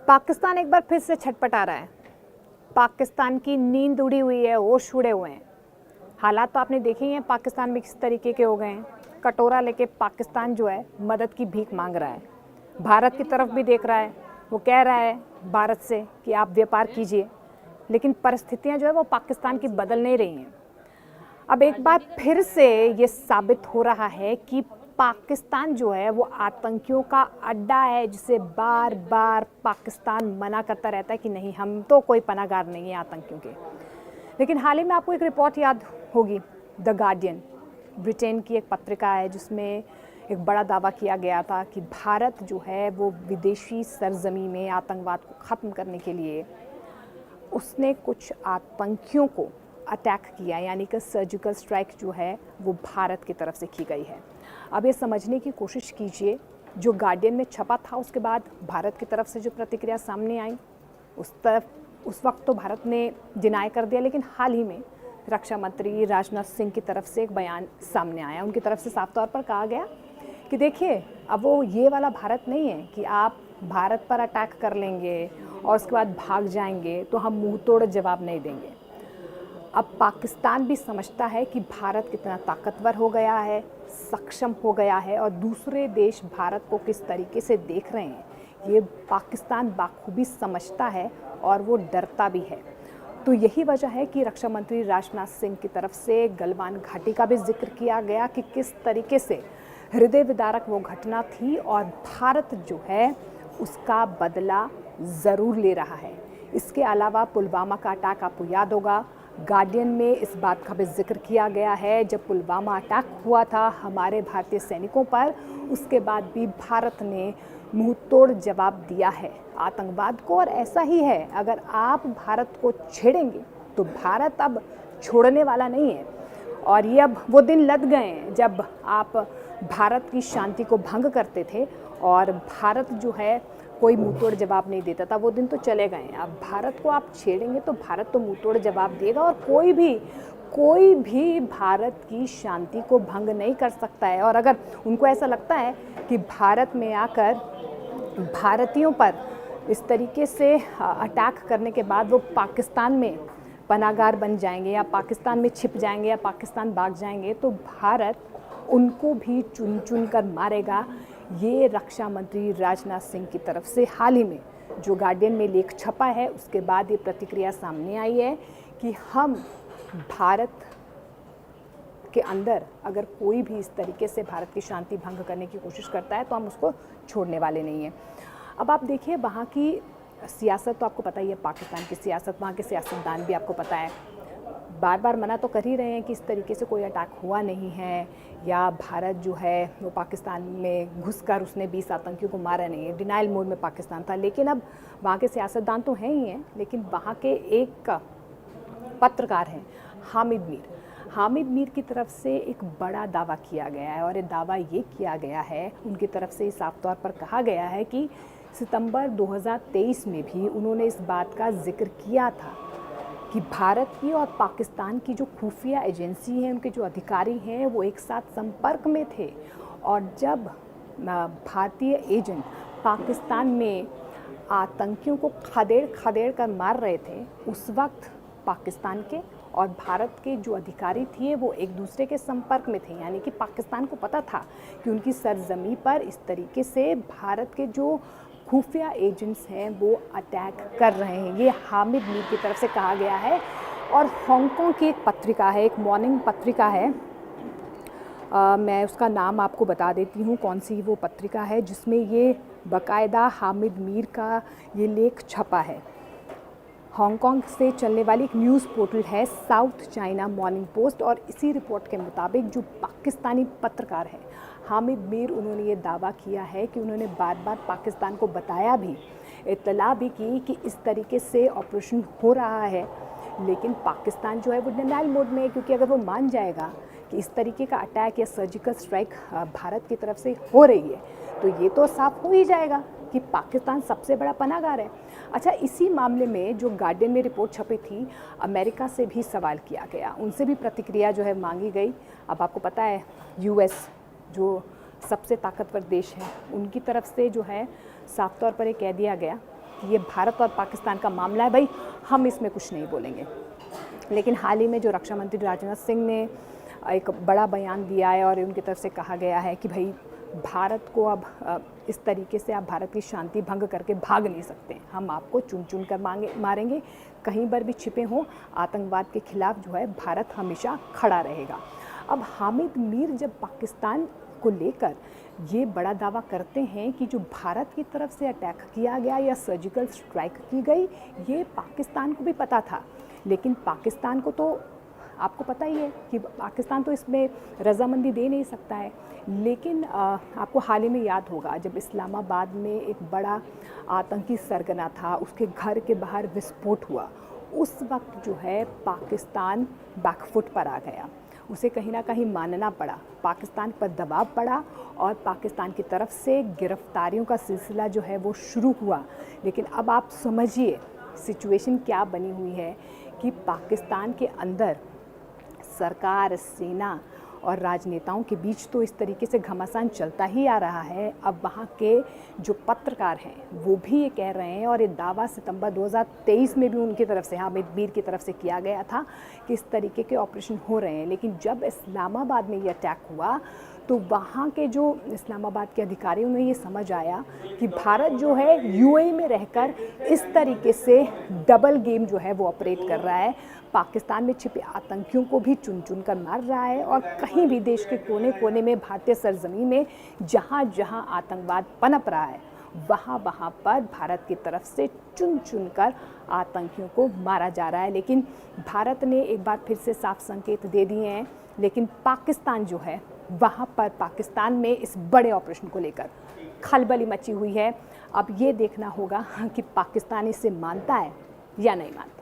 पाकिस्तान एक बार फिर से छटपटा रहा है। पाकिस्तान की नींद उड़ी हुई है, होश उड़े हुए हैं। हालात तो आपने देखे ही हैं पाकिस्तान में किस तरीके के हो गए हैं। कटोरा लेके पाकिस्तान जो है मदद की भीख मांग रहा है, भारत की तरफ भी देख रहा है। वो कह रहा है भारत से कि आप व्यापार कीजिए, लेकिन परिस्थितियां जो है वो पाकिस्तान की बदल नहीं रही हैं। अब एक बार फिर से ये साबित हो रहा है कि पाकिस्तान जो है वो आतंकियों का अड्डा है, जिसे बार बार पाकिस्तान मना करता रहता है कि नहीं, हम तो कोई पनाहगार नहीं है आतंकियों के। लेकिन हाल ही में आपको एक रिपोर्ट याद होगी, द गार्डियन, ब्रिटेन की एक पत्रिका है, जिसमें एक बड़ा दावा किया गया था कि भारत जो है वो विदेशी सरजमी में आतंकवाद को ख़त्म करने के लिए उसने कुछ आतंकियों को अटैक किया, यानी कि सर्जिकल स्ट्राइक जो है वो भारत की तरफ से की गई है। अब ये समझने की कोशिश कीजिए, जो गार्डियन में छपा था उसके बाद भारत की तरफ से जो प्रतिक्रिया सामने आई, उस वक्त तो भारत ने डिनाई कर दिया, लेकिन हाल ही में रक्षा मंत्री राजनाथ सिंह की तरफ से एक बयान सामने आया। उनकी तरफ से साफ तौर पर कहा गया कि देखिए, अब वो ये वाला भारत नहीं है कि आप भारत पर अटैक कर लेंगे और उसके बाद भाग जाएंगे तो हम मुंह तोड़ जवाब नहीं देंगे। अब पाकिस्तान भी समझता है कि भारत कितना ताकतवर हो गया है, सक्षम हो गया है, और दूसरे देश भारत को किस तरीके से देख रहे हैं ये पाकिस्तान बाखूबी समझता है और वो डरता भी है। तो यही वजह है कि रक्षा मंत्री राजनाथ सिंह की तरफ से गलवान घाटी का भी जिक्र किया गया कि किस तरीके से हृदय विदारक वो घटना थी और भारत जो है उसका बदला ज़रूर ले रहा है। इसके अलावा पुलवामा का अटैक आपको याद होगा, गार्डियन में इस बात का भी जिक्र किया गया है। जब पुलवामा अटैक हुआ था हमारे भारतीय सैनिकों पर, उसके बाद भी भारत ने मुंह तोड़ जवाब दिया है आतंकवाद को। और ऐसा ही है, अगर आप भारत को छेड़ेंगे तो भारत अब छोड़ने वाला नहीं है। और ये अब वो दिन लद गए हैं जब आप भारत की शांति को भंग करते थे और भारत जो है कोई मुंहतोड़ जवाब नहीं देता था। वो दिन तो चले गए हैं। अब भारत को आप छेड़ेंगे तो भारत तो मुंहतोड़ जवाब देगा, और कोई भी भारत की शांति को भंग नहीं कर सकता है। और अगर उनको ऐसा लगता है कि भारत में आकर भारतीयों पर इस तरीके से अटैक करने के बाद वो पाकिस्तान में पनाहगार बन जाएंगे या पाकिस्तान में छिप जाएंगे या पाकिस्तान भाग जाएंगे, तो भारत उनको भी चुन चुन कर मारेगा। ये रक्षा मंत्री राजनाथ सिंह की तरफ से हाल ही में जो गार्डियन में लेख छपा है उसके बाद ये प्रतिक्रिया सामने आई है कि हम भारत के अंदर अगर कोई भी इस तरीके से भारत की शांति भंग करने की कोशिश करता है तो हम उसको छोड़ने वाले नहीं हैं। अब आप देखिए, वहाँ की सियासत तो आपको पता ही है, पाकिस्तान की सियासत, वहाँ के सियासतदान भी आपको पता है, बार बार मना तो कर ही रहे हैं कि इस तरीके से कोई अटैक हुआ नहीं है, या भारत जो है वो पाकिस्तान में घुसकर उसने 20 आतंकियों को मारा नहीं है। डिनाइल मोड में पाकिस्तान था। लेकिन अब वहाँ के सियासतदान तो हैं ही हैं, लेकिन वहाँ के एक पत्रकार हैं हामिद मीर की तरफ से एक बड़ा दावा किया गया है। और ये दावा ये किया गया है, उनकी तरफ से साफ तौर पर कहा गया है कि सितंबर 2023 में भी उन्होंने इस बात का जिक्र किया था कि भारत की और पाकिस्तान की जो खुफिया एजेंसी हैं, उनके जो अधिकारी हैं, वो एक साथ संपर्क में थे। और जब भारतीय एजेंट पाकिस्तान में आतंकियों को खदेड़ कर मार रहे थे, उस वक्त पाकिस्तान के और भारत के जो अधिकारी थे वो एक दूसरे के संपर्क में थे। यानी कि पाकिस्तान को पता था कि उनकी सरजमी पर इस तरीके से भारत के जो खुफिया एजेंट्स हैं वो अटैक कर रहे हैं। ये हामिद मीर की तरफ से कहा गया है। और हांगकांग की एक पत्रिका है, एक मॉर्निंग पत्रिका है, मैं उसका नाम आपको बता देती हूँ कौन सी वो पत्रिका है, जिसमें ये बाकायदा हामिद मीर का ये लेख छपा है। हांगकांग से चलने वाली एक न्यूज़ पोर्टल है साउथ चाइना मॉर्निंग पोस्ट, और इसी रिपोर्ट के मुताबिक जो पाकिस्तानी पत्रकार है हामिद मीर, उन्होंने ये दावा किया है कि उन्होंने बार बार पाकिस्तान को बताया भी, इत्तला भी की कि इस तरीके से ऑपरेशन हो रहा है, लेकिन पाकिस्तान जो है वो डिनाइल मोड में है। क्योंकि अगर वो मान जाएगा कि इस तरीके का अटैक या सर्जिकल स्ट्राइक भारत की तरफ से हो रही है, तो ये तो साफ हो ही जाएगा कि पाकिस्तान सबसे बड़ा पनाहगार है। अच्छा, इसी मामले में जो गार्डियन में रिपोर्ट छपी थी, अमेरिका से भी सवाल किया गया, उनसे भी प्रतिक्रिया जो है मांगी गई। अब आपको पता है यूएस जो सबसे ताकतवर देश है, उनकी तरफ से जो है साफ तौर पर ये कह दिया गया कि ये भारत और पाकिस्तान का मामला है, भाई हम इसमें कुछ नहीं बोलेंगे। लेकिन हाल ही में जो रक्षा मंत्री राजनाथ सिंह ने एक बड़ा बयान दिया है और उनकी तरफ से कहा गया है कि भाई भारत को अब इस तरीके से आप भारत की शांति भंग करके भाग नहीं सकते, हम आपको चुन चुन कर मारेंगे, कहीं पर भी छिपे हों, आतंकवाद के खिलाफ जो है भारत हमेशा खड़ा रहेगा। अब हामिद मीर जब पाकिस्तान को लेकर ये बड़ा दावा करते हैं कि जो भारत की तरफ से अटैक किया गया या सर्जिकल स्ट्राइक की गई, ये पाकिस्तान को भी पता था, लेकिन पाकिस्तान को तो आपको पता ही है कि पाकिस्तान तो इसमें रजामंदी दे नहीं सकता है। लेकिन आपको हाल ही में याद होगा जब इस्लामाबाद में एक बड़ा आतंकी सरगना था, उसके घर के बाहर विस्फोट हुआ, उस वक्त जो है पाकिस्तान बैकफुट पर आ गया, उसे कहीं ना कहीं मानना पड़ा, पाकिस्तान पर दबाव पड़ा और पाकिस्तान की तरफ से गिरफ्तारियों का सिलसिला जो है वो शुरू हुआ। लेकिन अब आप समझिए सिचुएशन क्या बनी हुई है कि पाकिस्तान के अंदर सरकार, सेना और राजनेताओं के बीच तो इस तरीके से घमासान चलता ही आ रहा है। अब वहाँ के जो पत्रकार हैं वो भी ये कह रहे हैं, और ये दावा सितंबर 2023 में भी उनकी तरफ से, हामिद मीर की तरफ से किया गया था कि इस तरीके के ऑपरेशन हो रहे हैं। लेकिन जब इस्लामाबाद में ये अटैक हुआ तो वहाँ के जो इस्लामाबाद के अधिकारियों में ये समझ आया कि भारत जो है यूएई में रहकर इस तरीके से डबल गेम जो है वो ऑपरेट कर रहा है, पाकिस्तान में छिपे आतंकियों को भी चुन चुन कर मार रहा है, और कहीं भी देश के कोने कोने में, भारतीय सरजमीन में जहाँ जहाँ आतंकवाद पनप रहा है वहाँ पर भारत की तरफ से चुन चुन कर आतंकियों को मारा जा रहा है। लेकिन भारत ने एक बार फिर से साफ संकेत दे दिए हैं, लेकिन पाकिस्तान जो है वहाँ पर पाकिस्तान में इस बड़े ऑपरेशन को लेकर खलबली मची हुई है। अब ये देखना होगा कि पाकिस्तान इसे मानता है या नहीं मानता।